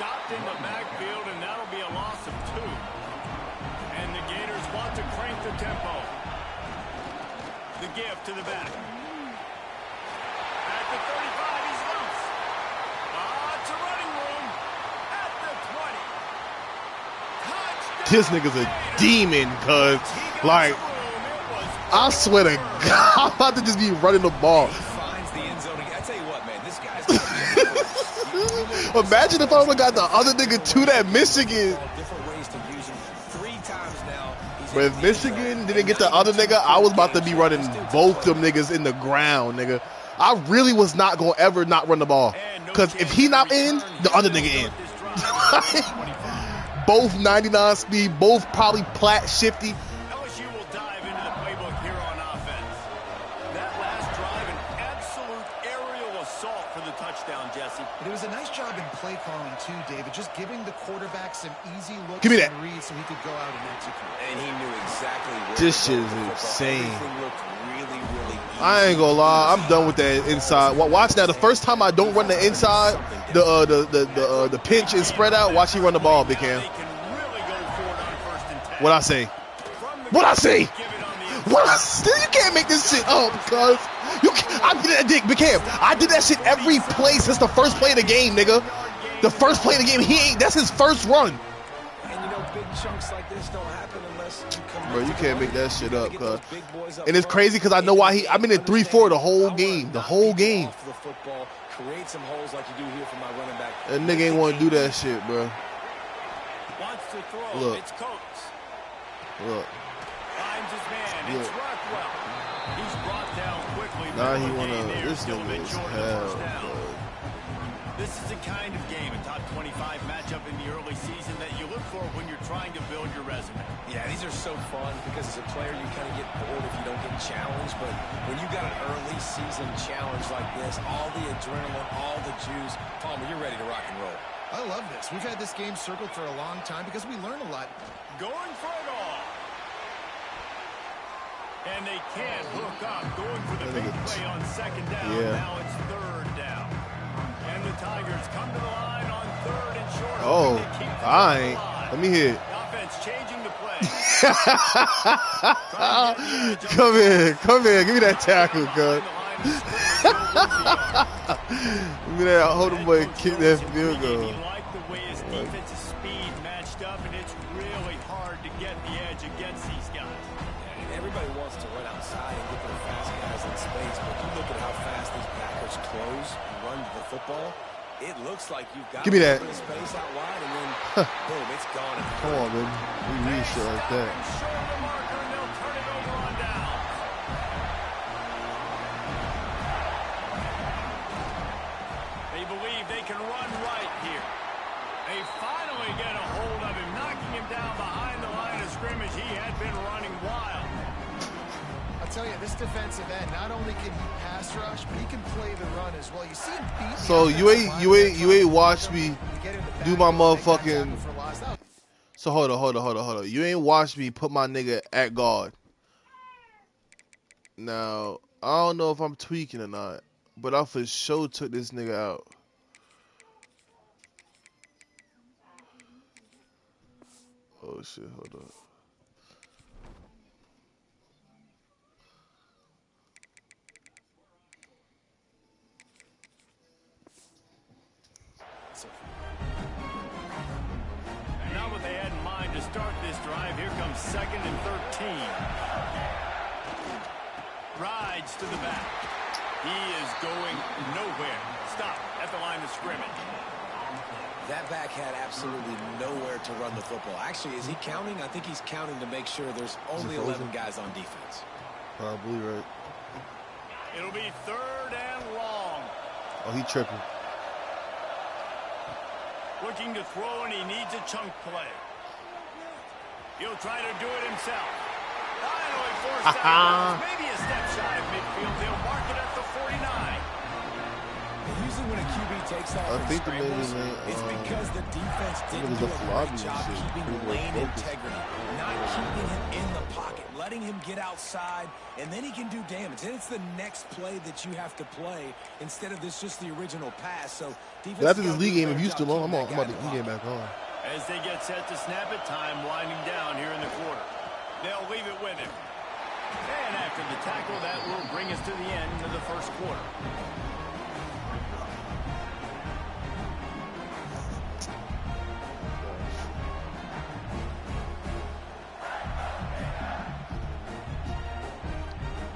stopped in the backfield, and that'll be a loss of 2. And the Gators want to crank the tempo. The give to the back. At the 35, he's loose. To running room at the 20. Touchdown. This nigga's a demon, cuz. Like, I swear to God, I'm about to just be running the ball. He finds the end zone. I tell you what, man, this guy's Imagine if I would have got the other nigga to that Michigan. different ways to use him 3 times now. But if Michigan didn't get the other nigga, I was about to be running both them niggas in the ground, nigga. I really was not going to ever not run the ball. Because if he not in, the other nigga in. Both 99 speed, both probably plat shifty. LSU will dive into the playbook here on offense. That last drive, an absolute aerial assault for the touchdown, Jesse. But it was a nice job in play calling too, David. Just giving the quarterback some easy looks Give me that. and reads so he could go out and execute. And he knew exactly where This to shit go is with the football. insane. Everything looked really, really easy. I ain't gonna lie, I'm done with that inside. Watch now. The first time I don't run the inside, the pinch and spread out. Watch you run the ball, Big Cam. What I say? What I say? What I say? You can't make this shit up, cuz. I did that, Dick, Big Cam. I did that shit every play since the first play of the game, nigga. The first play of the game. That's his first run. And you know, big chunks like this don't happen unless you come. Bro, you can't make that shit up, cuz. And it's crazy because I know why I've been in 3-4 the whole game. The whole game. Create some holes like you do here for my running back. That nigga ain't want to do that shit, bro. Wants to throw. Look. It's Coates. Look. Finds his man. It's Rockwell. He's brought down quickly. Now he wanna. This nigga is hell, bro. This is the kind of game, a top 25 matchup in the early season that you look for when you're trying to build your resume. Yeah, these are so fun because as a player you kind of get bored if you don't get challenged. But when you got an early season challenge like this, all the adrenaline, all the juice, Palmer, you're ready to rock and roll. I love this. We've had this game circled for a long time because we learn a lot. Going for it all. And they can't hook up. Going for the big play on second down. Yeah. Now it's third down. And the Tigers come to the line on third and short. Oh, I ain't. Let me hear it. Offense changing the play. Come here. Give me that tackle, cuz. Give me that. Hold him, boy, kick that field goal. He liked the way his defensive speed matched up, and it's really hard to get the edge against these guys. And everybody wants to run outside and get their fast guys in space, but you look at how fast these Packers close and run to the football. It looks like you've got Give me that. space out wide, and then boom, it's gone. Come on, man. We read shit like that. Short of the marker, and they'll turn it over on down. They believe they can run right here. They finally get a hold of him, knocking him down behind the line of scrimmage. He had been running wild. I'll tell you, this defensive end, not only can he pass rush, but he can play the run as well. You see him beat. So you ain't watched me do my motherfucking. So hold on. You ain't watched me put my nigga at guard. Now I don't know if I'm tweaking or not, but I for sure took this nigga out. Oh shit, hold on. And now what they had in mind to start this drive, here comes 2nd and 13. Rides to the back. He is going nowhere. Stop at the line of scrimmage. That back had absolutely nowhere to run the football. Actually, is he counting? I think he's counting to make sure there's only 11 guys on defense. Probably right. It'll be 3rd and long. Oh, he tripping. Looking to throw, and he needs a chunk play. He'll try to do it himself. Finally forced out. Maybe a step shy of midfield. They'll mark it at the 49. Using when a QB takes off I and think the scrambles, maybe it's because the defense didn't was do a a flop great and job shit. keeping Pretty well lane focused. integrity, not keeping him in the pocket, letting him get outside, and then he can do damage. Then it's the next play that you have to play instead of this just the original pass. So defense After this league game, if you still on, I'm about to get back on. As they get set to snap it, time winding down here in the quarter. They'll leave it with him. And after the tackle, that will bring us to the end of the first quarter.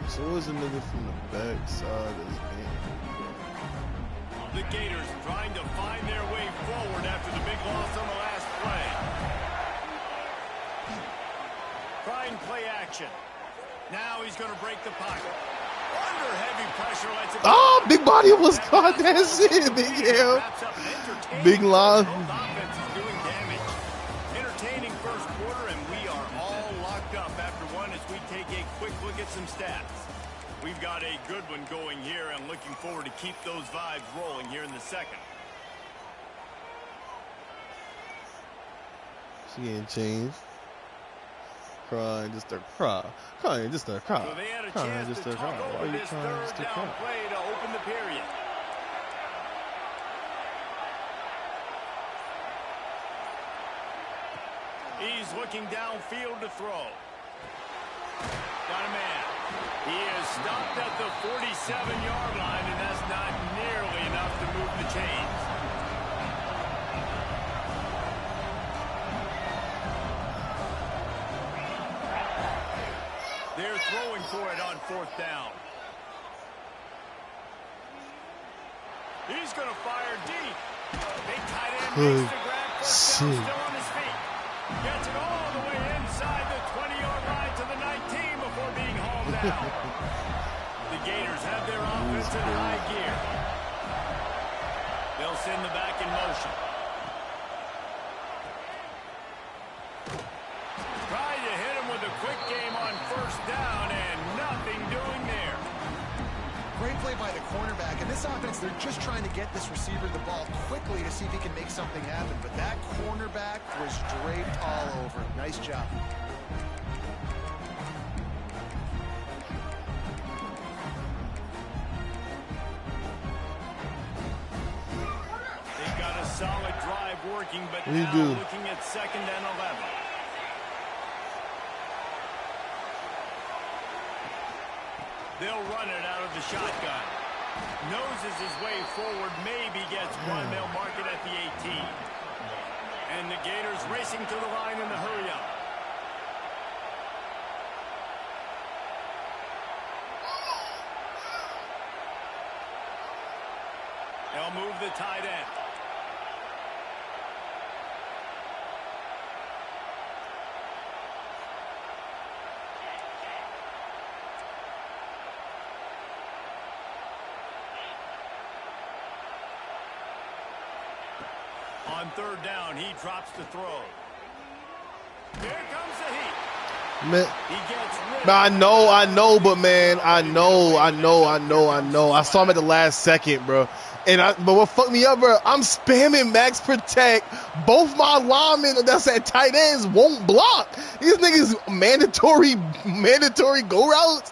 There's always a nigga from the back side of this game. The Gators trying to find their way forward after the big loss on the last play. Trying play action. Now he's going to break the pocket. Under heavy pressure, lets it go. Oh, big body was caught. That's it, big hell. Big line. Both offenses doing damage. Entertaining first quarter, and we are all locked up after one as we take a quick look at some stats. We've got a good one going here and looking forward to keep those vibes rolling here in the second. She getting changed. Crying just to cry. Crying just to cry. So they had a Crying chance just to to cry. talk Why over you this crying just third to down cry? play to open the period. He's looking downfield to throw. Got a man. He is stopped at the 47-yard line, and that's not nearly enough to move the chains. They're throwing for it on fourth down. He's going to fire deep. Big tight end makes the grab. First down, still on his feet. Gets it all the way inside the 20-yard line to the 19 before being hauled down. The Gators have their offense in high gear. They'll send the back in motion. Tried to hit him with a quick game on first down, and nothing doing there. Great play by the cornerback. In this offense, they're just trying to get this receiver the ball quickly to see if he can make something happen. But that cornerback was draped all over him. Nice job. They've got a solid drive working, but What do you now do? looking at 2nd and 11. They'll run it out of the shotgun. Noses his way forward, maybe gets one. They'll mark it at the 18. And the Gators racing to the line in the hurry up. They'll move the tight end. On third down, he drops to throw. Here comes the heat. Man, He gets rid I know, but man, I know. I saw him at the last second, bro. But what fucked me up, bro? I'm spamming max protect. Both my linemen that's at tight ends won't block. These niggas mandatory go routes.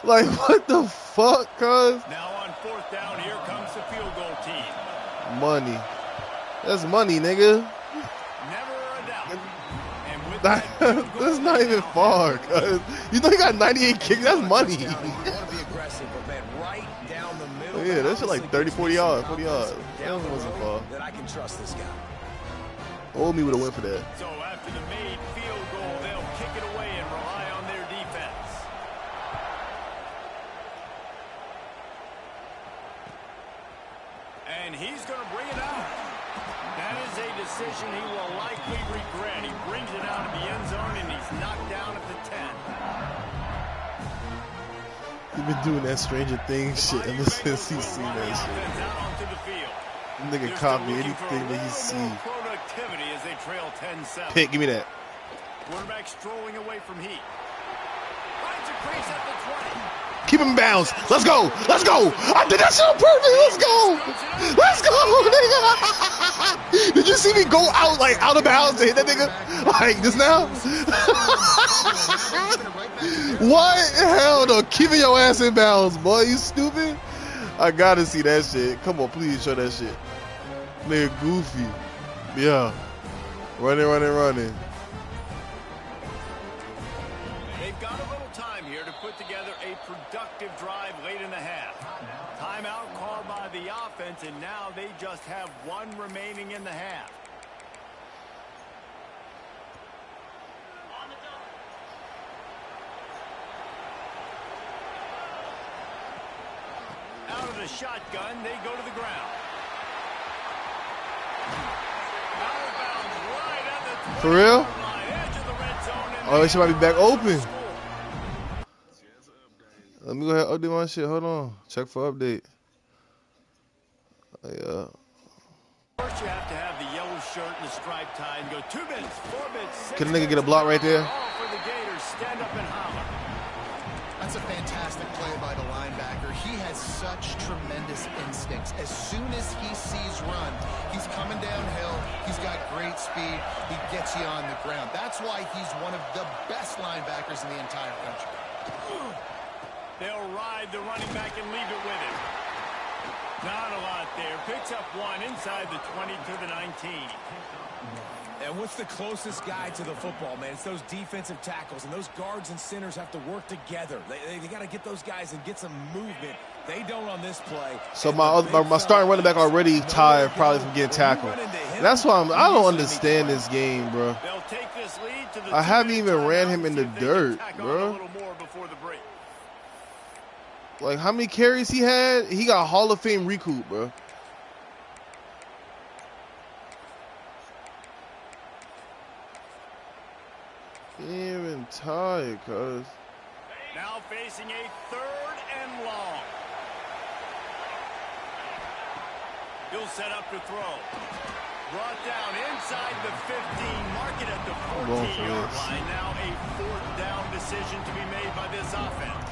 Like, what the fuck, cuz? Now on fourth down, here comes the field goal team. Money. That's money, nigga. Never a doubt. And with that field goal, That's not even far, cuz. You know he got 98 kicks. That's money. You want to be aggressive, but man, right down the middle. Yeah, that shit like 30, 40 yards, 40 yards. Down That the wasn't road, far. that I can trust this guy. Old me would have went for that. So after the made field goal, they'll kick it away and rely on their defense. And he's going to bring it out. That is a decision he will likely regret. He brings it out of the end zone, and he's knocked down at the 10. He been doing that Stranger Things shit ever since he's seen that shit. Out onto the field. Nigga copy anything that he see. Productivity as they trail 10-7. Pick, give me that. Quarterback strolling away from heat. Finds a crease at the 20. Keep him in bounds. Let's go. Let's go. I did that shit on purpose. Let's go. Let's go, nigga. Did you see me go out, like, out of bounds to hit that nigga? Like, this now? What? Hell no. Keeping your ass in bounds, boy. You stupid? I gotta see that shit. Come on, please show that shit. Nigga goofy. Yeah. Running. They've got a little time here to put together a productive drive late in the half. Timeout called by the offense, and now they just have one remaining in the half. Out of the shotgun, they go to the ground. For real? Oh, she might be back open. Let me go ahead and update my shit. Hold on. Check for update. Yeah. First, you have to have the yellow shirt and the striped tie and go 2 minutes, 4 minutes. Can the nigga get a block right there? All for the Gators. Stand up and holler. That's a fantastic play by the linebacker. He has such tremendous instincts. As soon as he sees run, he's coming downhill. He's got great speed. He gets you on the ground. That's why he's one of the best linebackers in the entire country. They'll ride the running back and leave it with him. Not a lot there. Picks up one inside the 20 to the 19. And what's the closest guy to the football, man? It's those defensive tackles, and those guards and centers have to work together. They got to get those guys and get some movement. They don't on this play. So my starting running back already tired, probably from getting tackled. That's why I don't understand this game, bro. I haven't even ran him in the dirt, bro. Like, how many carries he had? He got Hall of Fame recoup, bro. Even tired, cuz. Now facing a 3rd and long. He'll set up to throw. Brought down inside the 15. Mark it at the 14-yard line. Now a 4th down decision to be made by this offense.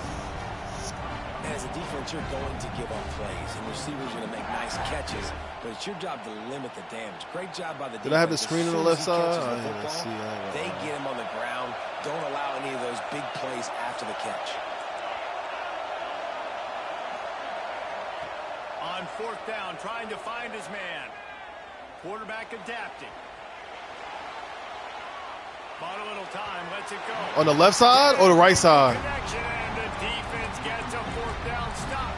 As a defense, you're going to give up plays, and receivers are going to make nice catches, but it's your job to limit the damage. Great job by the defense. Did I have the screen on the left side? They get him on the ground. Don't allow any of those big plays after the catch. On 4th down, trying to find his man. Quarterback adapting. Bought a little time, lets it go. On the left side or the right side? Connection, and the defense gets a 4th down stop.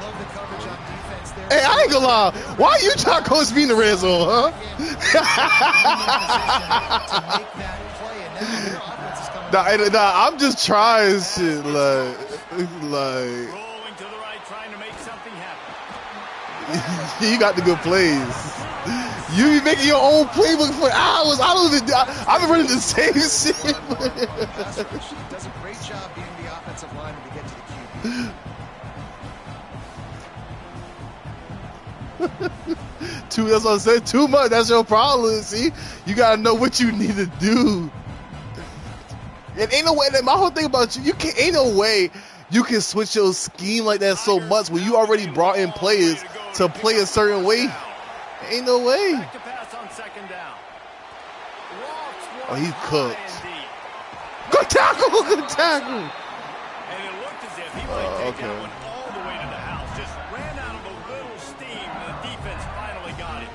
Love the coverage on defense there. Hey, I ain't gonna lie. Why you trying to coach me in the red zone, huh? Nah, I'm just trying shit, like. Rolling to the right, trying to make something happen. You got the good plays. You be making your own playbook for hours. I've been running the same shit. He does a great job being the offensive lineman to get to the QB. That's what I said. Too much. That's your problem. See, you gotta know what you need to do. And ain't no way. My whole thing about you can't. Ain't no way you can switch your scheme like that so much when you already brought in players to play a certain way. Ain't no way. Back to pass on 2nd down. Oh, he's cooked. Good tackle. Good tackle. And it looked as if he might take that one all the way to the house. Just ran out of a little steam, and the defense finally got him.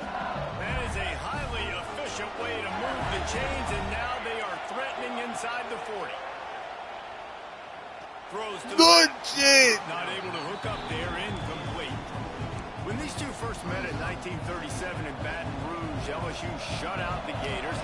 That is a highly efficient way to move the chains, and now they are threatening inside the 40. Throws to Good shit. Not able to hook up there, incomplete. When these two first met in 1937 in Baton Rouge, LSU shut out the Gators.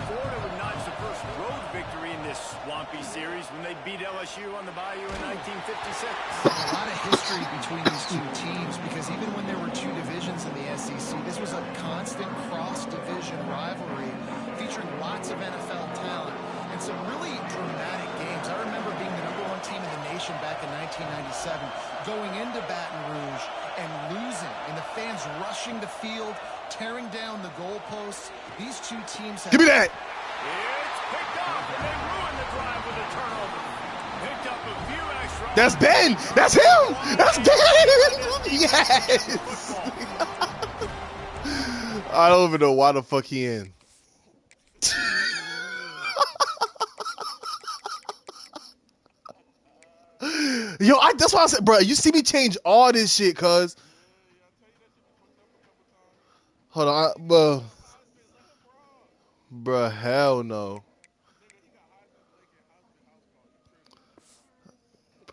Florida would notch the first road victory in this swampy series when they beat LSU on the Bayou in 1956. A lot of history between these two teams because even when there were two divisions in the SEC, this was a constant cross-division rivalry featuring lots of NFL talent and some really dramatic games. I remember being the #1 team in the nation back in 1997, going into Baton Rouge and losing, and the fans rushing the field, tearing down the goalposts. These two teams have... Give me that. It's picked up, and they ruin the drive with a turnover. Picked up a few extra. That's Ben. That's him. That's Ben. Yes. I don't even know why the fuck he in. Yo, that's why I said, bro, you see me change all this shit, cuz. Hold on, bro. Bro, hell no.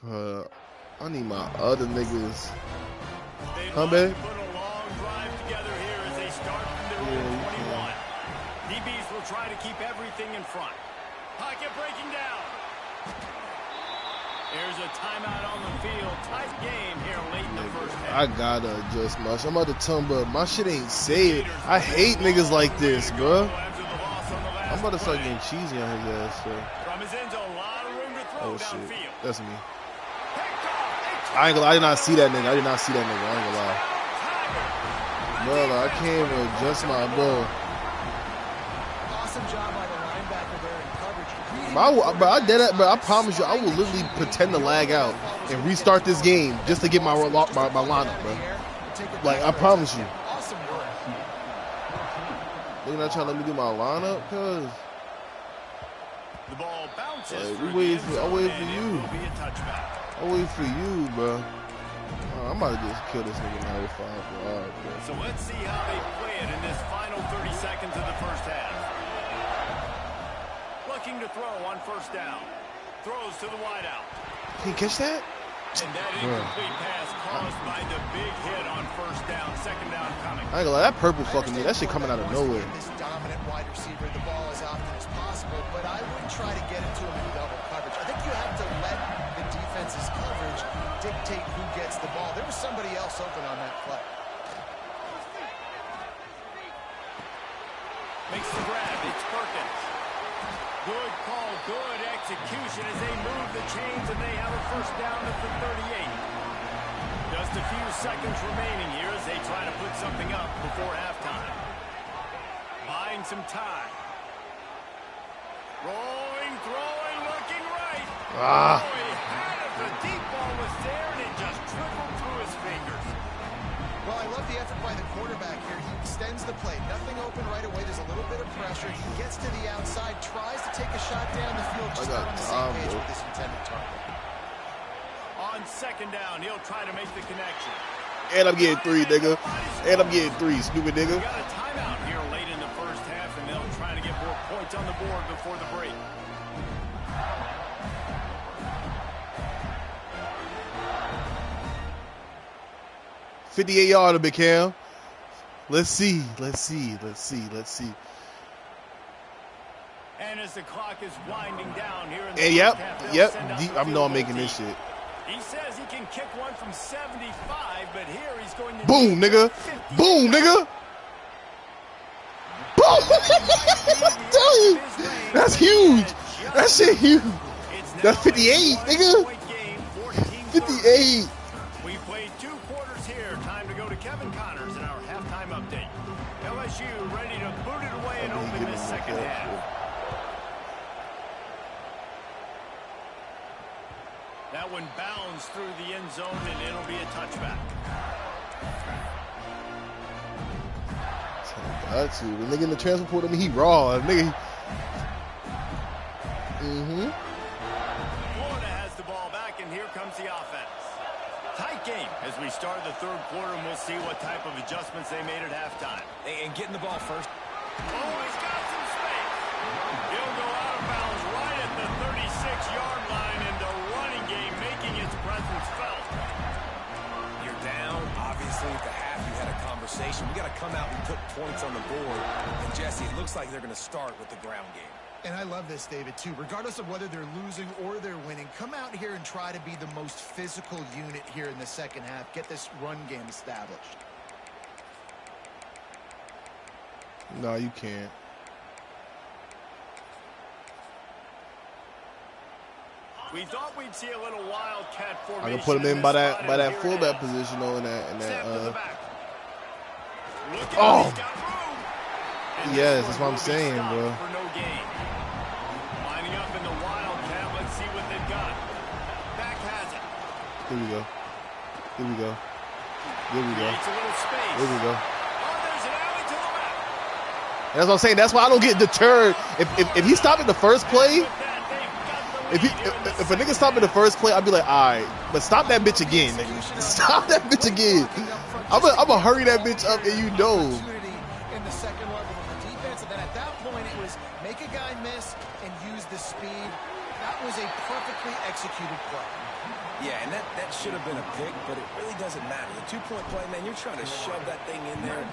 Bro, I need my other niggas. Huh, babe? Put a long drive together here as they start from their own 21. DBs will try to keep everything in front. Pocket breaking down. There's a timeout on the field. Tight game here late in the first half. I gotta adjust my shit. I'm about to tell him, bro, my shit ain't saved. I hate niggas like this, bro. I'm about to start getting cheesy on his ass, so. From his end zone, a lot of room to throw downfield. Shit. That's me. I ain't gonna lie, I did not see that nigga. I did not see that nigga. I ain't gonna lie. Bro, like, I can't even adjust my, bro. Awesome job by the linebacker there in coverage. Bro, I promise you, I will literally pretend to lag out and restart this game just to get my lineup, bro. Like, I promise you. Awesome work. They're not trying to let me do my lineup, cuz. The ball bounces. Like, I wait for you. I wait for you, bro. I'm about to just kill this nigga now with 5 yards, bro. So let's see how they play it in this final 30 seconds of the first half. Looking to throw on first down. Throws to the wideout. Can you catch that? And that incomplete pass caused by the big hit on first down. Second down coming. I ain't gonna lie, that purple fucking me. That shit coming out of nowhere. This dominant wide receiver the ball as often as possible, but I wouldn't try to get it to him in double coverage. I think you have to let the defense's coverage dictate who gets the ball. There was somebody else open on that play. Makes the grab. It's Perkins. Good call, good execution as they move the chains and they have a first down at the 38. Just a few seconds remaining here as they try to put something up before halftime. Buying some time. Rolling, throwing, looking right. Oh, he had it. The deep ball was there and it just trickled through his fingers. Well, I love the effort by the quarterback here. He extends the play. Nothing open right away. There's a little bit of pressure. He gets to the outside, tries to take a shot down the field, just not on the same page with his intended target. On second down, he'll try to make the connection. And I'm getting 3, nigga. And I'm getting 3, stupid nigga. We got a timeout here late in the first half, and they'll try to get more points on the board before the break. $58 Big Cam. Let's see. And as the clock is winding down here in the And first half, I know I'm making this shit. He says he can kick one from 75, but here he's going to boom, nigga. Boom, nigga. Boom. I'm telling you. That's huge. That shit huge. That's 58, nigga. 58. We played 2 quarters here. Time to go to Kevin Connors in our halftime update. LSU ready to boot it away and open this second half. That one bounds through the end zone, and it'll be a touchback. That's you. The nigga in the transfer portal, he raw. Nigga. Florida has the ball back, and here comes the offense. Tight game as we start the third quarter, and we'll see what type of adjustments they made at halftime. And getting the ball first. Oh, he's got some space. He'll go out of bounds right at the 36-yard line, and the running game making its presence felt. You're down. Obviously, at the half, you had a conversation. We got to come out and put points on the board. And, Jesse, it looks like they're going to start with the ground game. And I love this, David, too. Regardless of whether they're losing or they're winning, come out here and try to be the most physical unit here in the second half. Get this run game established. No, you can't. We thought we'd see a little wildcat formation. I can put him in by that fullback position though, in that. Oh. Yes, that's what I'm saying, bro. Lining up in the wildcat. Let's see what they've got. Here we go. Here we go. Here we go. Creates a little space. Here we go. Oh, there's an alley to the left. That's what I'm saying. That's why I don't get deterred. If he stopped at the first play, With that, they've got the lead here in the if a nigga stopped at the first play, I'd be like, all right, but stop that bitch again, nigga. Stop that bitch again. I'm gonna hurry that bitch up, and you know. In the second level of the defense, and then at that point, it was make a guy miss and use the speed. That was a perfectly executed play. Yeah, and that should have been a pick, but it really doesn't matter. The 2-point play, man, you're trying to shove that thing in there.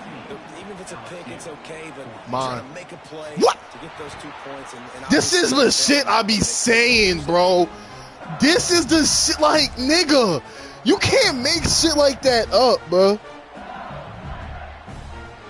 Even if it's a pick, it's okay, but you're trying to make a play to get those 2 points. And This is the shit I be saying, bro. This is the shit, like, nigga. You can't make shit like that up, bro.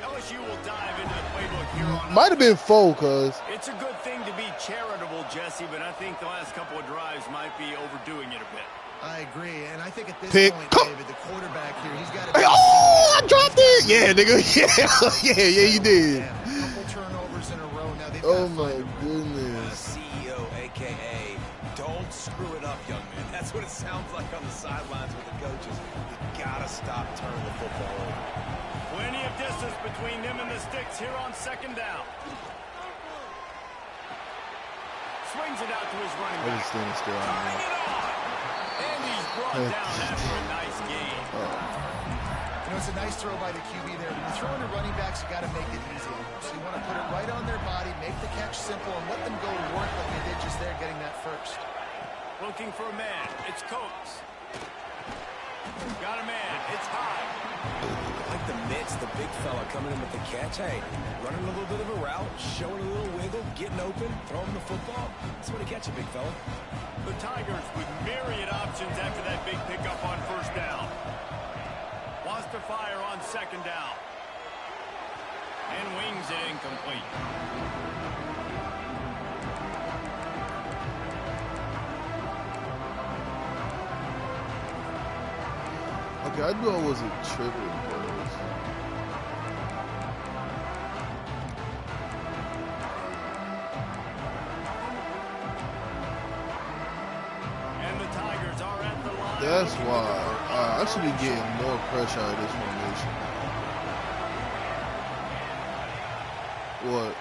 LSU will dive into the playbook here on. Might have been 4, cuz. It's a good thing to be charitable, Jesse, but I think the last couple of drives might be overdoing it a bit. I agree, and I think at this Pick. point, David, the quarterback here, he's got to. Hey, oh, I dropped it. Yeah, nigga. Yeah, you did. A couple turnovers in a row. Now they've Oh got my goodness. CEO, a.k.a. don't screw it up, young man. That's what it sounds like on the sidelines with the coaches. You got to stop turning the football over. Plenty of distance between them and the sticks here on second down. Swings it out to his running back. Still on Tying it on. And he's brought down after a nice game. You know, it's a nice throw by the QB there. When you throw into running backs, you got to make it easy. So you want to put it right on their body, make the catch simple, and let them go to work like they did just there, getting that first. Looking for a man. It's Coates. Got a man. It's high. Like the Mitts, the big fella coming in with the catch. Hey, running a little bit of a route, showing a little wiggle, getting open, throwing the football. That's what he catch a big fella. The Tigers with myriad options after that big pickup on first down. Wants to fire on second down. And wings it incomplete. Okay, I knew I wasn't tripping, boys. And the Tigers are at the line. That's why I should be getting more pressure out of this formation. What?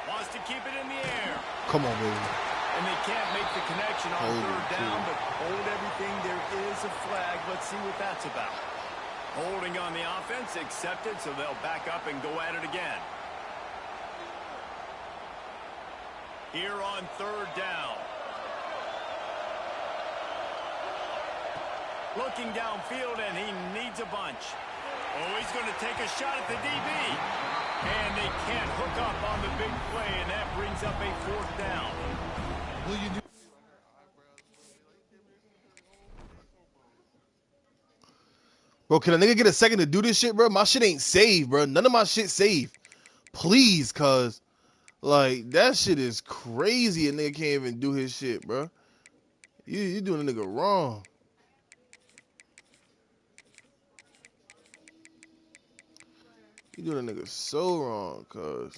Wants to keep it in the air. Come on, baby. And they can't make the connection on Hold third it, down, too. but hold everything. There is a flag. Let's see what that's about. Holding on the offense, accepted, so they'll back up and go at it again. Here on third down. Looking downfield, and he needs a bunch. Oh, he's going to take a shot at the DB. And they can't hook up on the big play, and that brings up a fourth down. Will you do? Bro, can a nigga get a second to do this shit, bro? My shit ain't saved, bro. None of my shit saved. Please, cuz. Like, that shit is crazy. A nigga can't even do his shit, bro. You doing a nigga wrong. You doing a nigga so wrong, cuz.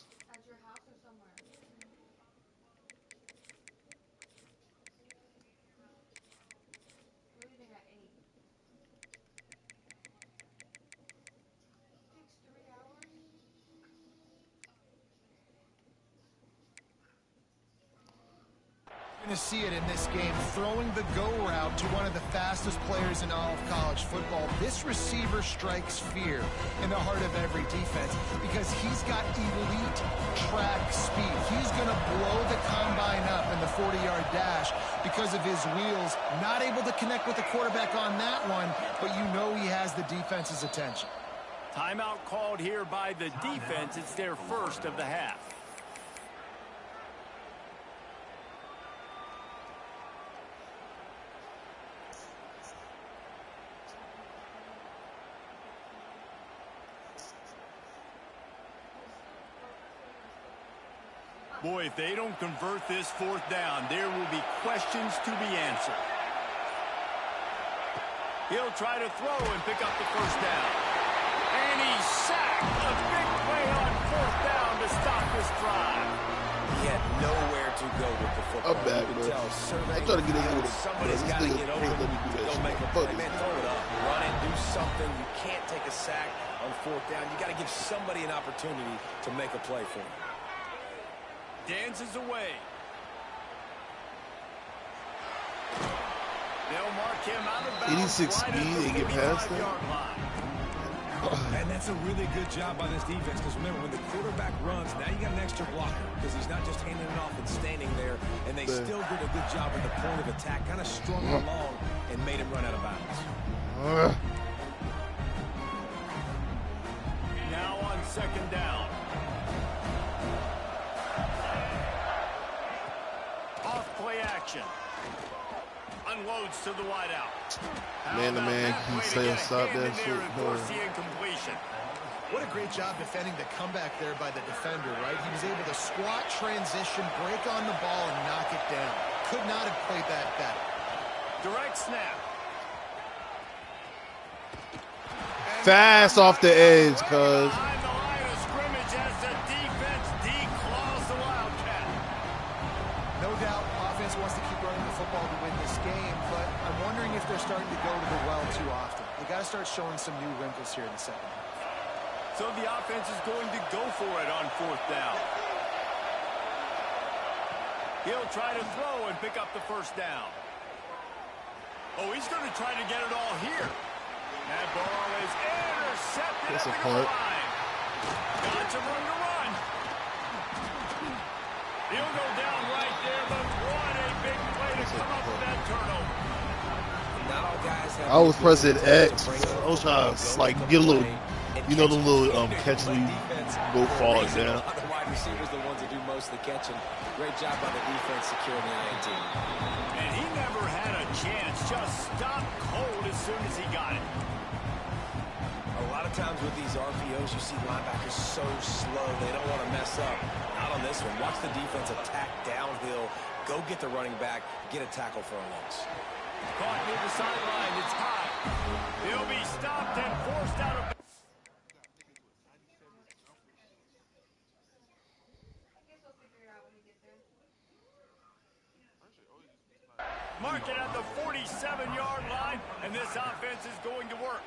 Going to see it in this game, throwing the go route to one of the fastest players in all of college football. This receiver strikes fear in the heart of every defense because he's got elite track speed. He's going to blow the combine up in the 40-yard dash because of his wheels. Not able to connect with the quarterback on that one, but you know he has the defense's attention. Timeout called here by the defense. It's their first of the half. Boy, if they don't convert this fourth down, there will be questions to be answered. He'll try to throw and pick up the first down. And he's sacked. A big play on fourth down to stop this drive. He had nowhere to go with the football. I'm back, You bro. could tell survey. I'm trying to get in with Somebody's got to get over let me do that go shit. make a play. Man, throw it up. Run it, do something. You can't take a sack on 4th down. You got to give somebody an opportunity to make a play for you. Dances away. They'll mark him out of bounds. 86 right speed at and the get past 45-yard line. And that's a really good job by this defense, because remember, when the quarterback runs, now you got an extra blocker, because he's not just handing it off and standing there, and they still did a good job at the point of attack, kind of strung him along and made him run out of bounds. Now on 2nd down. Off play action. Unloads to the wideout. Man to man, he say stop that shit. What a great job defending the comeback there by the defender, right? He was able to squat, transition, break on the ball, and knock it down. Could not have played that better. Direct snap. Fast off the edge, cuz. Behind the line of scrimmage as the defense declaws the Wildcat. No doubt, offense wants to keep running the football to win this game, but I'm wondering if they're starting to go to the well too often. They got to start showing some new wrinkles here in the second half. So the offense is going to go for it on 4th down. He'll try to throw and pick up the 1st down. Oh, he's going to try to get it all here. That ball is intercepted. That's a at the punt. line. Got some room to run. He'll go down right there, but what a big play to come up with that turnover. Not all guys have I was pressing X. I was trying to like get a little, you know, the little catch when you go far down. The wide receivers, the ones that do most of the catching. Great job by the defense securing the INT. And he never had a chance. Just stopped cold as soon as he got it. A lot of times with these RPOs, you see linebackers so slow, they don't want to mess up. Not on this one. Watch the defense attack downhill, go get the running back, get a tackle for a loss. Caught near the sideline. It's high. He'll be stopped and forced out of. Mark it at the 47-yard line, and this offense is going to work.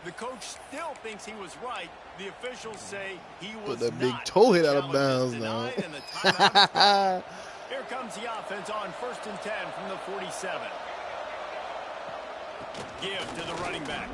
The coach still thinks he was right. The officials say he was Put that big not. toe hit out of Challenge bounds is now. denied, and the timeout. Here comes the offense on 1st and 10 from the 47. Give to the running back.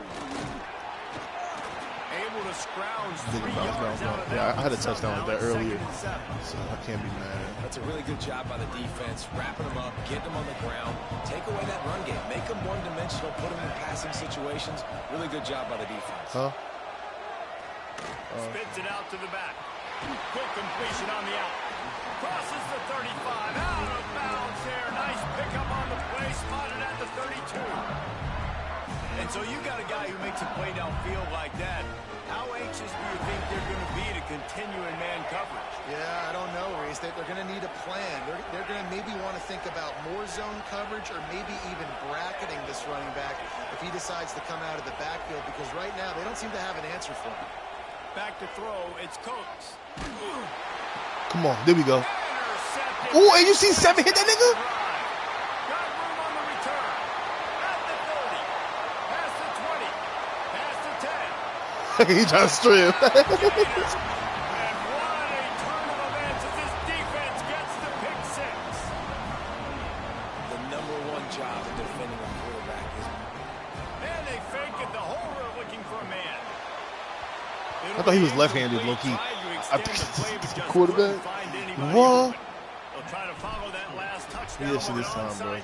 Able to scrounge 3 yards out of Yeah, I had a bounds touchdown like that somehow. earlier, 2nd and 7. so I can't be mad. That's a really good job by the defense, wrapping them up, getting them on the ground, take away that run game, make them one-dimensional, put them in passing situations. Really good job by the defense. Huh? Spits it out to the back. Quick completion on the out. Crosses the 35. Out of bounds there. Nice pickup on the play. Spotted at the 32. And so you got a guy who makes a play downfield like that. How anxious do you think they're going to be to continue in man coverage? Yeah, I don't know, Reese. They're going to need a plan. They're going to maybe want to think about more zone coverage or maybe even bracketing this running back if he decides to come out of the backfield, because right now they don't seem to have an answer for him. Back to throw. It's Coates. Come on, there we go. Intercepted. Oh, and you see 7 hit that nigga? Got room on the return. At the 30. Past the 20. Past the 10. He trying to strip. And what a turn of events as this defense gets the pick 6. The #1 job in defending a quarterback is. And they fake it. The holder looking for a man. I thought he was left-handed, low-key. I think the quarterback. What? They'll try to follow that last touchdown. Yeah, this time, bro.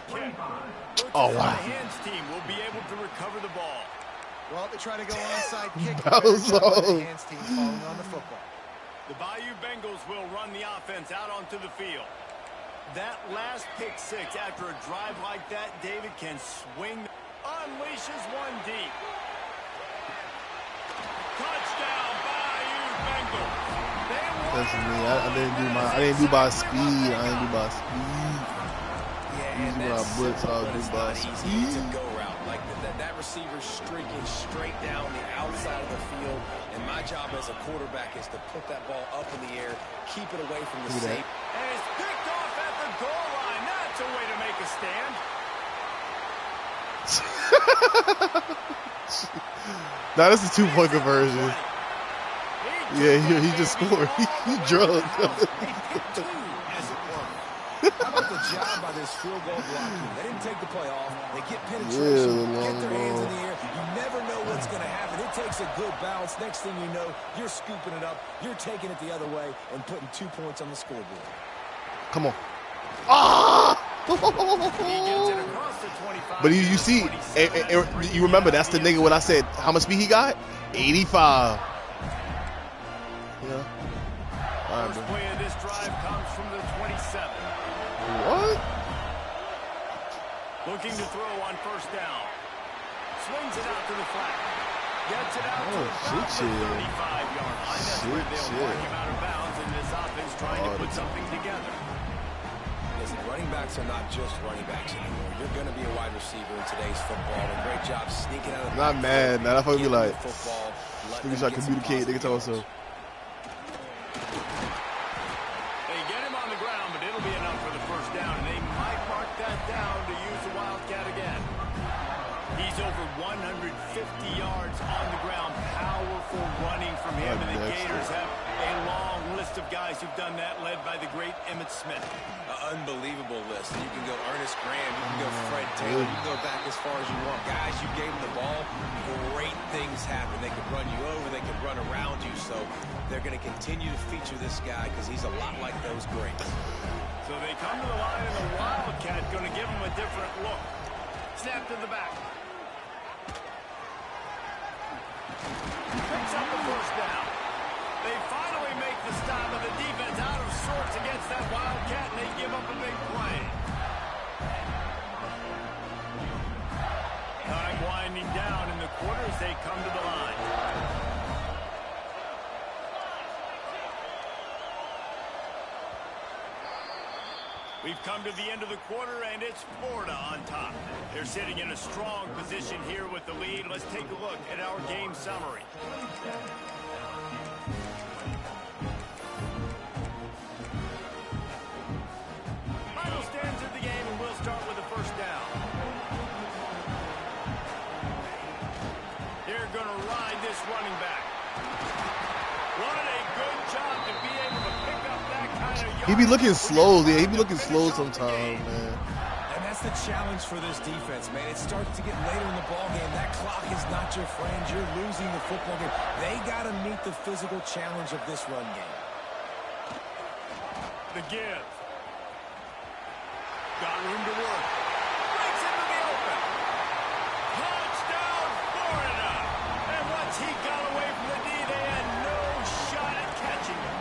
Oh, wow. The hands team will be able to recover the ball. Well, they try to go onside kick. The hands team falling on the football. The Bayou Bengals will run the offense out onto the field. That last pick 6 after a drive like that, David can swing. Unleashes one deep. Touchdown, Bayou Bengals. That's me. I didn't do my speed. I didn't do my speed. And that's simple, but it's not easy. It's a go route. Like that receiver's streaking straight down the outside of the field. And my job as a quarterback is to put that ball up in the air, keep it away from the safety. And it's picked off at the goal line. That's a way to make a stand. Now this is 2-point conversion. Yeah, he just scored. He drunk. How about the job by this field goal blocking? They didn't take the play off. They get penetration, get their hands in the air. You never know what's going to happen. It takes a good bounce. Next thing you know, you're scooping it up. You're taking it the other way and putting 2 points on the scoreboard. Come on. Ah! But you see, you remember, that's the nigga when I said, how much speed he got? 85. Yeah. First play of this drive comes from the 27. What? Looking to throw on first down. Swings it out to the flat. Gets it out to about the 35-yard line. That's where they'll mark him out of bounds, and this offense trying to put something together. Listen, running backs are not just running backs anymore. You're going to be a wide receiver in today's football. A great job sneaking out of the not mad. Now that fucking be like, football. Niggas try to communicate. They can tell us so. They get him on the ground, but it'll be enough for the first down, and they might mark that down to use the Wildcat again. He's over 150 yards on the ground. Powerful running from him, and the Gators have a long list of guys who've done that, led by the great Emmitt Smith. Unbelievable list. You can go Ernest Graham, you can go Fred Taylor, you can go back as far as you want. Guys, you gave them the ball, great things happen. They could run you over, they could run around you, so they're going to continue to feature this guy because he's a lot like those greats. So they come to the line, and the Wildcat going to give him a different look. Snap to the back. Picks up the first down. They finally make the stop, of the defense out of sorts against that Wildcat, and they give up a big play. Time winding down in the quarter as they come to the line. We've come to the end of the quarter, and it's Florida on top. They're sitting in a strong position here with the lead. Let's take a look at our game summary. Final stands of the game, and we'll start with the first down. They're going to ride this running back. What a good job to be able to pick up that kind of yard. He be looking slow, yeah. He be looking slow sometimes, man. And that's the challenge for this defense, man. It starts to get later in the ball game. That clock is not your friend. You're losing the football game. They got to meet the physical challenge of this run game. The give. Got room to work. Breaks into the open. Touchdown, Florida. And once he got away from the D, they had no shot at catching him.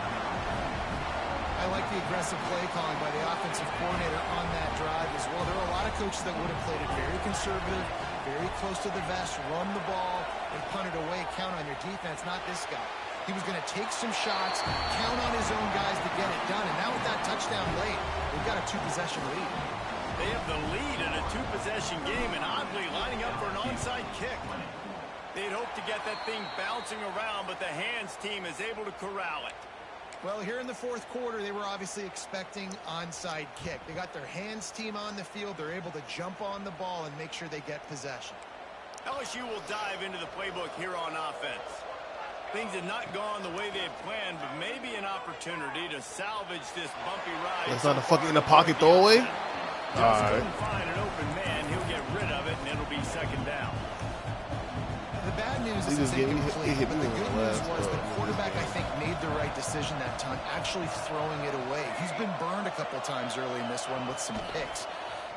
I like the aggressive play calling by the offensive coordinator on that drive as well. There are a lot of coaches that would have played it very conservative, very close to the vest, run the ball, and punt it away, count on your defense. Not this guy. He was going to take some shots, count on his own guys to get it done. And now with that touchdown late, they've got a 2-possession lead. They have the lead in a 2-possession game, and oddly lining up for an onside kick. They'd hope to get that thing bouncing around, but the hands team is able to corral it. Well, here in the fourth quarter, they were obviously expecting onside kick. They got their hands team on the field. They're able to jump on the ball and make sure they get possession. LSU will dive into the playbook here on offense. Things had not gone the way they had planned, but maybe an opportunity to salvage this bumpy ride. That's not a fucking in the pocket throwaway? Just couldn't find an open man. He'll get rid of it, and it'll be second down. The bad news is it's incomplete, but the good news was the quarterback, I think, made the right decision that time, actually throwing it away. He's been burned a couple times early in this one with some picks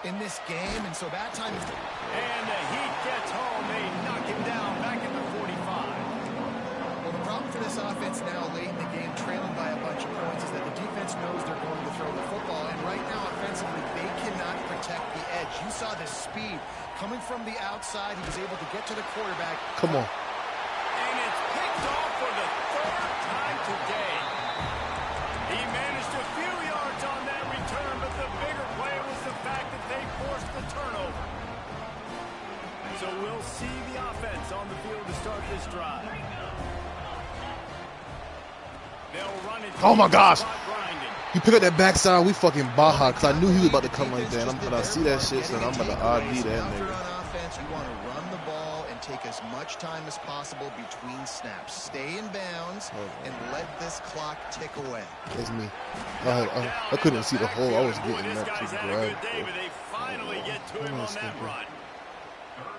in this game, and so that time... And the heat gets home. They knock him down back at the 45. Well, the problem for this offense now, late in the game, trailing by a bunch of points, is that the defense knows they're going to throw the football, and right now, offensively, they cannot protect the edge. You saw the speed coming from the outside. He was able to get to the quarterback. Come on. And it's picked off for the third time today. He managed a few yards on that return, but the bigger play was the fact that they the turnover. So we'll see the offense on the field to start this drive. They'll run it. Oh my gosh! You pick up that backside, we fucking Baja, because I knew he was about to come like that. And I see that shit, so I'm about to RD that nigga. On offense, you want to run the ball and take as much time as possible between snaps. Stay in bounds and let this clock tick away. It's me. I couldn't see the hole. I was getting that to the grab. They finally get to him on that run.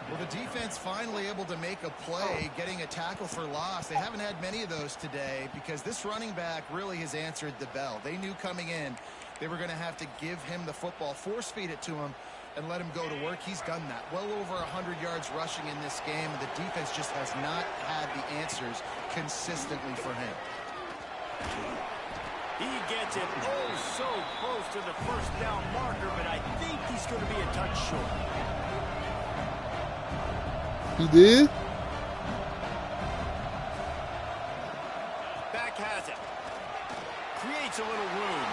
Well, the defense finally able to make a play, getting a tackle for loss. They haven't had many of those today because this running back really has answered the bell. They knew coming in they were going to have to give him the football, force feed it to him, and let him go to work. He's done that. Well over 100 yards rushing in this game, and the defense just has not had the answers consistently for him. He gets it so close to the first down marker, but I think he's going to be a touch short. He did? Back has it. Creates a little room.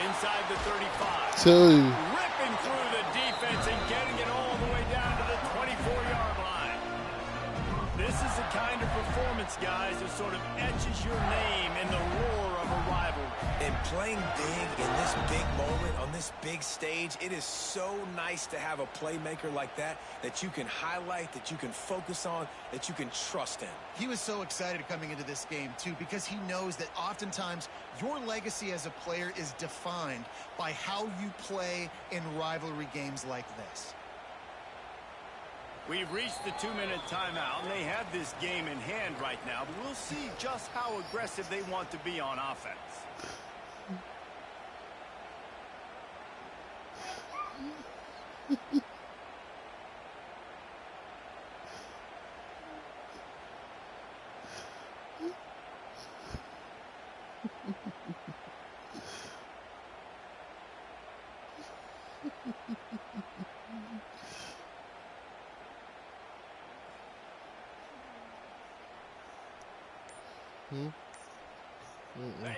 Inside the 35. Tell you. Ripping through the defense and getting it all the way down to the 24-yard line. This is the kind of performance, guys, that sort of etches your name in the roar of a rivalry. And playing big in this big moment, on this big stage, it is so nice to have a playmaker like that you can highlight, that you can focus on, that you can trust in. He was so excited coming into this game, too, because he knows that oftentimes your legacy as a player is defined by how you play in rivalry games like this. We've reached the 2-minute timeout, and they have this game in hand right now, but we'll see just how aggressive they want to be on offense.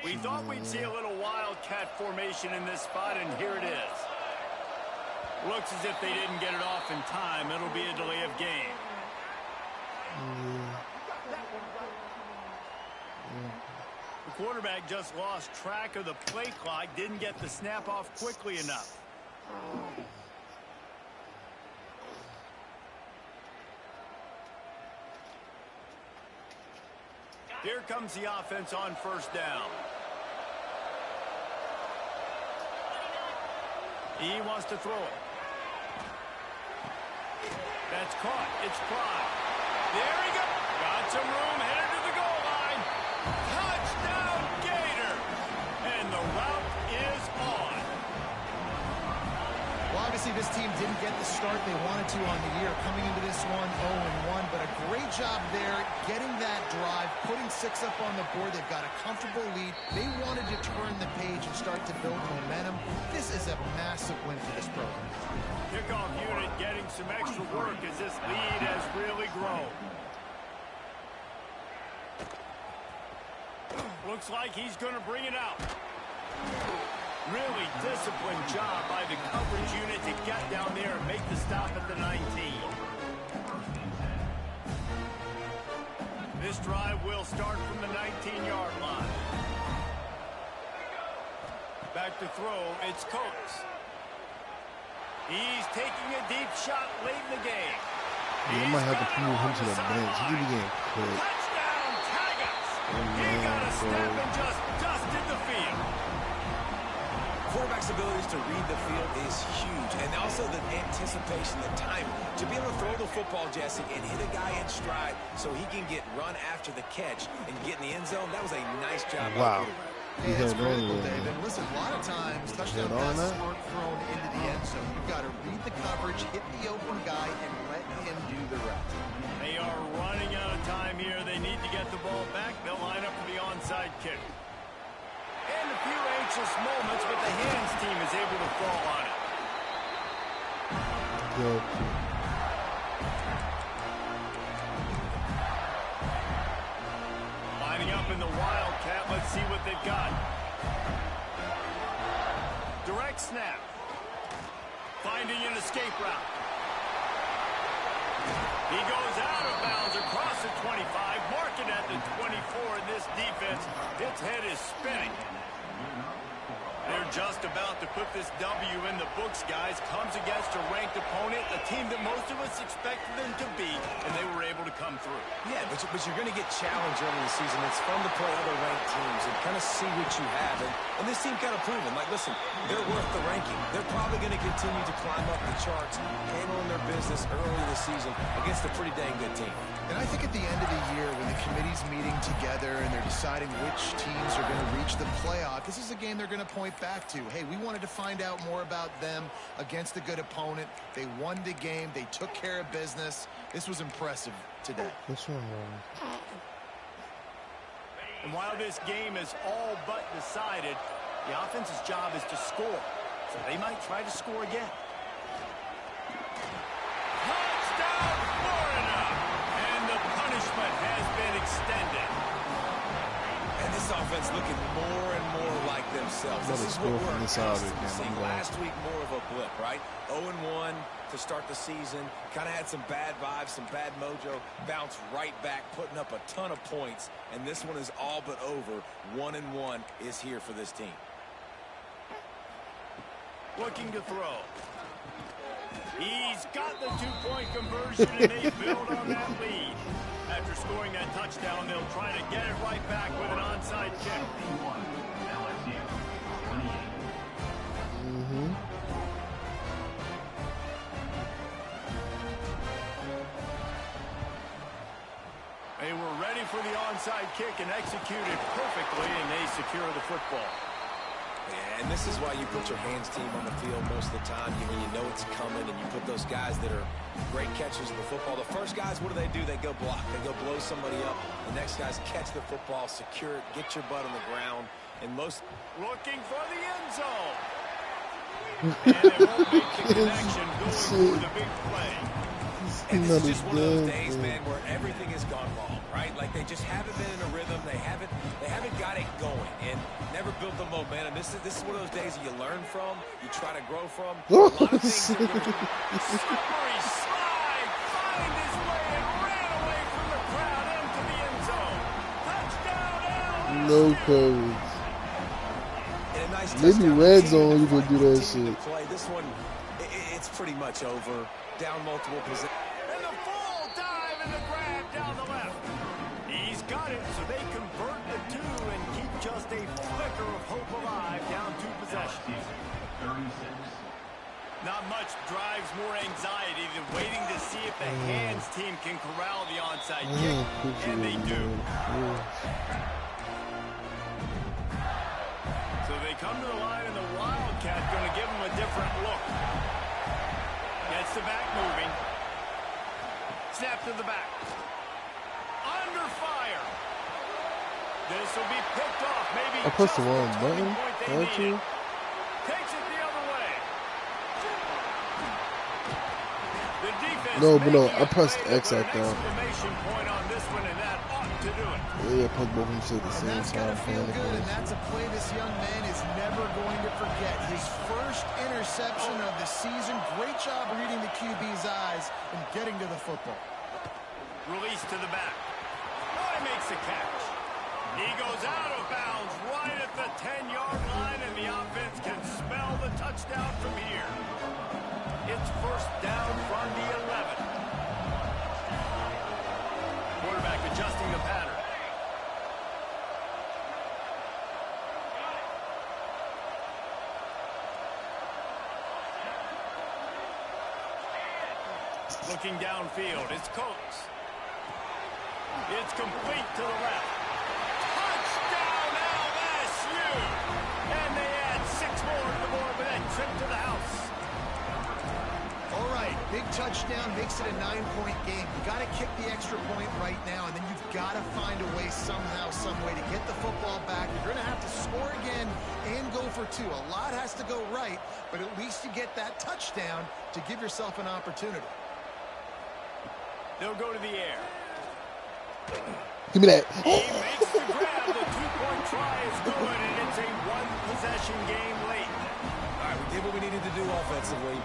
We thought we'd see a little wildcat formation in this spot, and here it is. Looks as if they didn't get it off in time. It'll be a delay of game. The quarterback just lost track of the play clock, didn't get the snap off quickly enough. Here comes the offense on first down. He wants to throw it. That's caught. It's Klew. There he goes. Got some room, headed to the goal line. Touchdown, Gator. And the route is on. Well, obviously this team didn't get the start they wanted to on the year, coming into this one 0-1, but a great job there getting that drive, putting 6 up on the board. They've got a comfortable lead. They wanted to turn the page and start to build momentum. This is a massive win for this program. Kickoff unit getting some extra work as this lead has really grown. Looks like he's going to bring it out. Really disciplined job by the coverage unit to get down there and make the stop at the 19. This drive will start from the 19-yard line. Back to throw, it's Coates. He's taking a deep shot late in the game. I might have to move him to the bench. He could be getting quick. Touchdown, Tigers! He got a step and just dusted the field. Quarterback's abilities to read the field is huge, and also the anticipation, the time to be able to throw the football, Jesse, and hit a guy in stride so he can get run after the catch and get in the end zone. That was a nice job. Wow. Yeah, it's critical, David. Listen, a lot of times touchdown passes aren't thrown into the end zone. You've got to read the coverage, hit the open guy, and let him do the rest. They are running out of time here. They need to get the ball back. They'll line up for the onside kick. And a few anxious moments, but the hands team is able to fall on it. Good. Lining up in the Wildcat. Let's see what they've got. Direct snap. finding an escape route. He goes out of bounds across the 25, marking at the 24, and this defense, its head is spinning. They're just about to put this W in the books, guys. Comes against a ranked opponent, a team that most of us expected them to beat, and they were able to come through. Yeah, but you're going to get challenged early in the season. It's fun to play other ranked teams and kind of see what you have. And this team kind of proven, like, listen, they're worth the ranking. They're probably going to continue to climb up the charts, handling their business early in the season against a pretty dang good team. And I think at the end of the year, when the committee's meeting together and they're deciding which teams are going to reach the playoff, this is a game they're going to point back to. Hey, we wanted to find out more about them against a good opponent. They won the game. They took care of business. This was impressive today. What's wrong, man? And while this game is all but decided, the offense's job is to score. So they might try to score again. Touchdown, Florida! And the punishment has been extended. And this offense looking more and more like themselves. This is what we're seeing. Last week, more of a blip, right? 0-1 to start the season. Kind of had some bad vibes, some bad mojo. Bounced right back, putting up a ton of points. And this one is all but over. 1-1 is here for this team. Looking to throw. He's got the two-point conversion, and they build on that lead. After scoring that touchdown, they'll try to get it right back with an onside kick. They were ready for the onside kick and executed perfectly, and they secure the football. Yeah, and this is why you put your hands team on the field most of the time. When you know it's coming, and you put those guys that are great catchers of the football. The first guys, what do? They go block. They go blow somebody up. The next guys catch the football, secure it, get your butt on the ground. And most looking for the end zone. And they won't make the connection going for the big play. And this is just one of those days, man, where everything has gone wrong, right? Like they just haven't been in a rhythm. They haven't got it going and never built the momentum. This is one of those days that you learn from, you try to grow from. A lot of things that slippery slide, find his way and ran away from the crowd into the end zone. Touchdown, LSU. No codes. Nice maybe red zone you could do that shit. This one, it's pretty much over. Down multiple positions. And the full dive and the grab down the left. He's got it, so they convert the two and keep just a flicker of hope alive down 2 possessions. 36. Not much drives more anxiety than waiting to see if the hands team can corral the onside kick, and they do. So they come to the line, and the Wildcat going to give them a different look. Gets the back moving. Snap to the back. Under fire. This will be picked off. Maybe I pressed the wrong button. Takes it the other way. The defense no, but no, I pressed X, I thought. Exclamation point on this one, and that ought to do it. Yeah, press both of them shit at the same That's time. gotta feel good, and that's a play this young man is never going to forget. His first interception of the season. Great job reading the QB's eyes and getting to the football. Release to the back. Roy makes the catch. He goes out of bounds right at the 10-yard line, and the offense can smell the touchdown from here. It's first down from the 11. Quarterback adjusting the pattern. Looking downfield, it's Coates. It's complete to the left. Touchdown, LSU! And they add 6 more to the board with that trip to the house. All right, big touchdown makes it a 9-point game. You got to kick the extra point right now, and then you've got to find a way somehow, some way to get the football back. You're going to have to score again and go for 2. A lot has to go right, but at least you get that touchdown to give yourself an opportunity. They'll go to the air. Give me that. He makes the grab. The 2-point try is good, and it's a 1-possession game late. All right, we did what we needed to do offensively.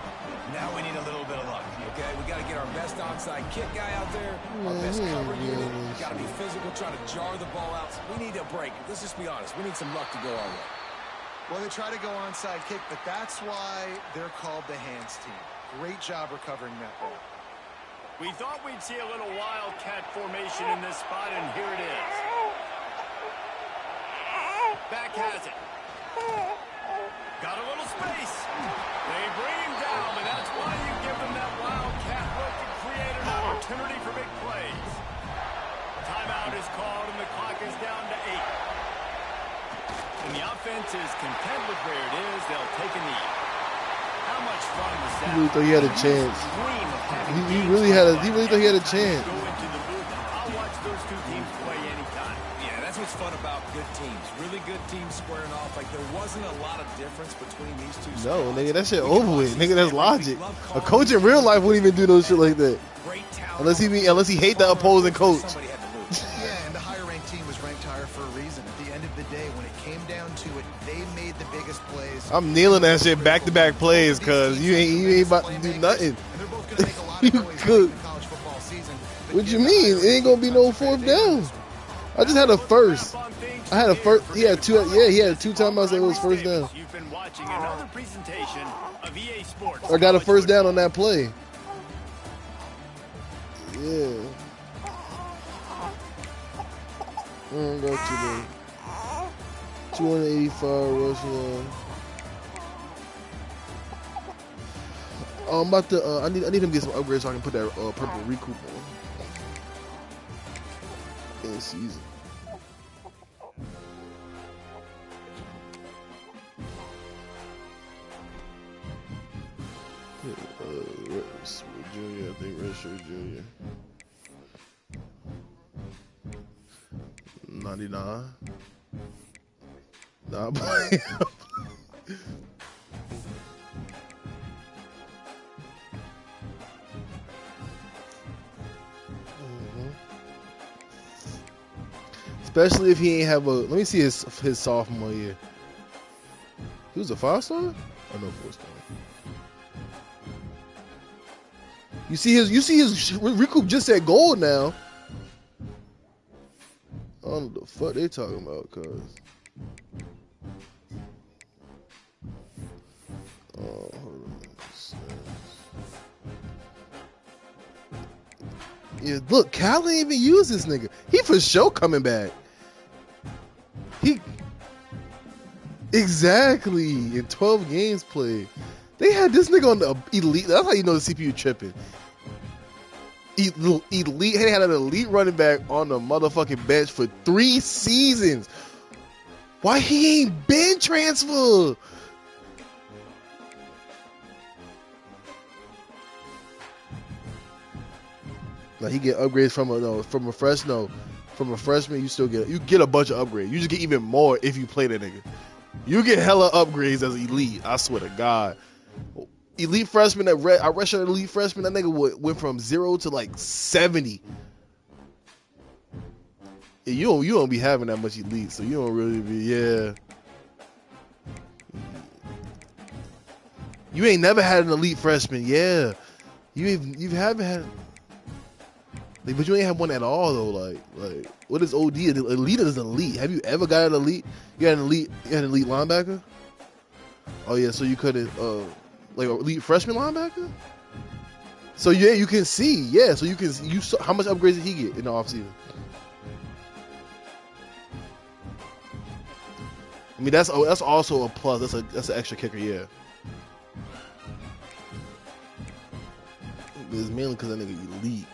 Now we need a little bit of luck, okay? We got to get our best onside kick guy out there, our best cover unit. We got to be physical, trying to jar the ball out. We need a break. Let's just be honest. We need some luck to go our way. Well, they try to go onside kick, but that's why they're called the hands team. Great job recovering that ball. We thought we'd see a little wildcat formation in this spot, and here it is. Back has it. Got a little space. They bring him down, and that's why you give them that wildcat look to create an opportunity for big plays. Timeout is called, and the clock is down to 8. When the offense is content with where it is, they'll take a knee. How much fun was that? He really thought he had a chance. He really thought he had a chance. Go into the booth. I'll watch those two teams play anytime. Yeah, that's what's fun about good teams. Really good teams squaring off. Like, there wasn't a lot of difference between these two. No, nigga, that shit over with. Nigga, that's logic. A coach in real life wouldn't even do no shit like that. Unless he hate the opposing coach. Yeah, and the higher-ranked team was ranked higher for a reason. At the end of the day, when it came down to it, they made the biggest plays. I'm kneeling that shit back-to-back plays because you ain't about to do nothing. You could. What you mean? It ain't gonna be no fourth down. I just had a first. I had a first. He had two. Yeah, he had 2 timeouts. It was first down. You've been watching another presentation of EA Sports. I got a first down on that play. Yeah. Got you, 285 rushing. I'm about to. I need him to get some upgrades so I can put that purple recoup on in season. Junior, I think redshirt junior. 99. Nah, boy. Especially if he ain't have a. Let me see his sophomore year. He was a 5-star? Or no 4-star? You see his recoup just said gold now. I don't know what the fuck they talking about, cuz. Oh, hold on. Yeah, look, Cal ain't even use this nigga. He for sure coming back. Exactly in 12 games played. They had this nigga on the elite. That's how you know the CPU tripping. Elite. They had an elite running back on the motherfucking bench for 3 seasons. Why he ain't been transferred? Like he get upgrades from a freshman. You get a bunch of upgrades. You just get even more if you play that nigga. You get hella upgrades as elite. I swear to God. Elite freshman, I redshirted elite freshman. That nigga went from 0 to like 70. Yeah, you don't be having that much elite, so you don't really be. Yeah. You ain't never had an elite freshman. Yeah. You haven't had. Like, but you ain't have one at all though. Like what is OD? Elite is elite. Have you ever got an elite? You had an elite linebacker? Oh yeah, so you couldn't like an elite freshman linebacker? So yeah, you can see. Yeah, so you saw how much upgrades did he get in the offseason? I mean that's also a plus. That's an extra kicker, yeah. It's mainly because that nigga elite.